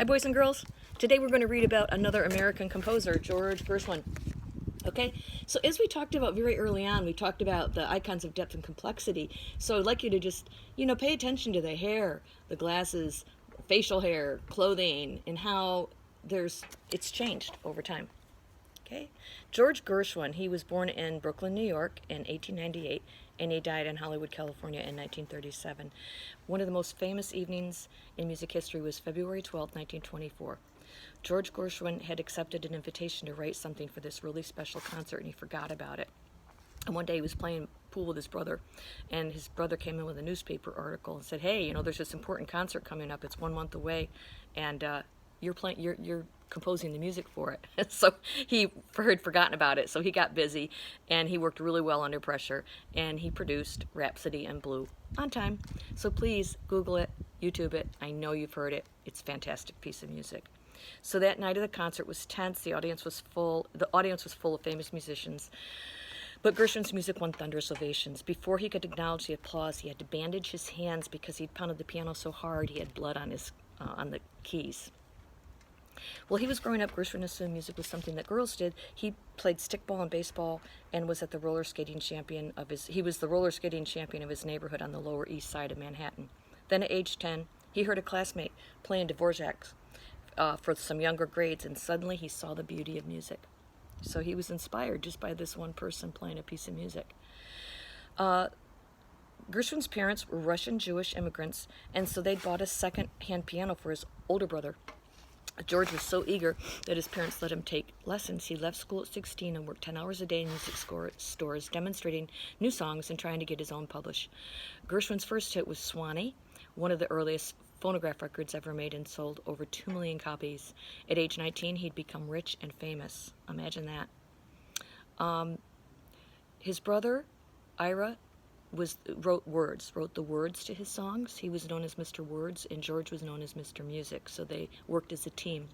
Hi, boys and girls. Today we're going to read about another American composer, George Gershwin. Okay, so as we talked about very early on, we talked about the icons of depth and complexity. So I'd like you to just, pay attention to the hair, the glasses, facial hair, clothing, and how it's changed over time. Okay, George Gershwin, he was born in Brooklyn, New York in 1898, and he died in Hollywood, California in 1937. One of the most famous evenings in music history was February 12, 1924. George Gershwin had accepted an invitation to write something for this really special concert, and he forgot about it. And one day he was playing pool with his brother, and his brother came in with a newspaper article and said, "Hey, there's this important concert coming up. It's 1 month away, and you're composing the music for it." So he had forgotten about it. So he got busy, and he worked really well under pressure, and he produced Rhapsody in Blue on time. So please Google it, YouTube it. I know you've heard it. It's a fantastic piece of music. So that night of the concert was tense. The audience was full. The audience was full of famous musicians. But Gershwin's music won thunderous ovations. Before he could acknowledge the applause, he had to bandage his hands because he'd pounded the piano so hard he had blood on the keys. While he was growing up, Gershwin assumed music was something that girls did. He played stickball and baseball and was the roller skating champion of his neighborhood on the Lower East Side of Manhattan. Then at age 10, he heard a classmate playing Dvorak for some younger grades, and suddenly he saw the beauty of music. So he was inspired just by this one person playing a piece of music. Gershwin's parents were Russian Jewish immigrants, and so they'd bought a second-hand piano for his older brother. George was so eager that his parents let him take lessons. He left school at 16 and worked 10 hours a day in music stores, demonstrating new songs and trying to get his own published. Gershwin's first hit was Swanee, one of the earliest phonograph records ever made, and sold over 2 million copies. At age 19, he'd become rich and famous. Imagine that. His brother, Ira, wrote the words to his songs. He was known as Mr. Words, and George was known as Mr. Music, so they worked as a team.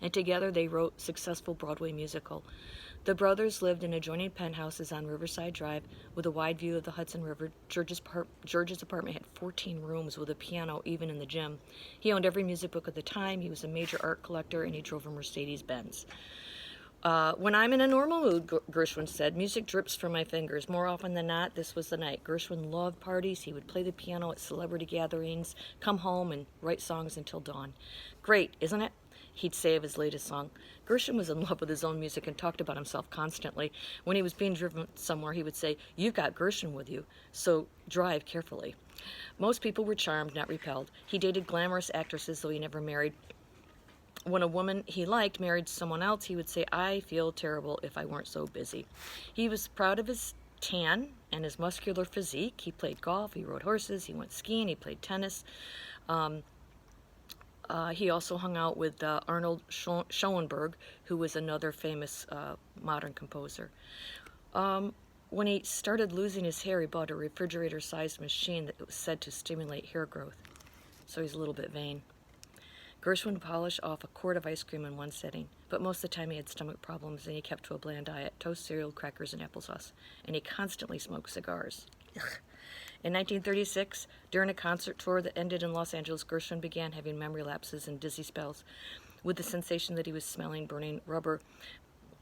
And together they wrote successful Broadway musical. The brothers lived in adjoining penthouses on Riverside Drive with a wide view of the Hudson River. George's apartment had 14 rooms with a piano even in the gym. He owned every music book of the time. He was a major art collector, and he drove a Mercedes-Benz. When I'm in a normal mood, Gershwin said, music drips from my fingers. More often than not, this was the night. Gershwin loved parties. He would play the piano at celebrity gatherings, come home, and write songs until dawn. Great, isn't it? He'd say of his latest song. Gershwin was in love with his own music and talked about himself constantly. When he was being driven somewhere, he would say, "You've got Gershwin with you, so drive carefully." Most people were charmed, not repelled. He dated glamorous actresses, though he never married. When a woman he liked married someone else, he would say, "I feel terrible if I weren't so busy." He was proud of his tan and his muscular physique. He played golf, he rode horses, he went skiing, he played tennis. He also hung out with Arnold Schoenberg, who was another famous modern composer. When he started losing his hair, he bought a refrigerator-sized machine that was said to stimulate hair growth. So he's a little bit vain. Gershwin would polish off a quart of ice cream in one sitting, but most of the time he had stomach problems, and he kept to a bland diet: toast, cereal, crackers, and applesauce. And he constantly smoked cigars. Ugh. In 1936, during a concert tour that ended in Los Angeles, Gershwin began having memory lapses and dizzy spells with the sensation that he was smelling burning rubber.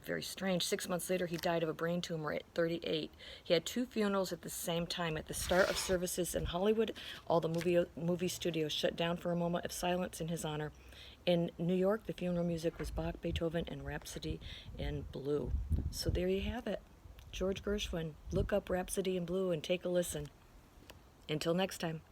Very strange. 6 months later, he died of a brain tumor at 38. He had 2 funerals at the same time. At the start of services in Hollywood, all the movie studios shut down for a moment of silence in his honor. In New York, the funeral music was Bach, Beethoven, and Rhapsody in Blue. So there you have it. George Gershwin. Look up Rhapsody in Blue and take a listen. Until next time.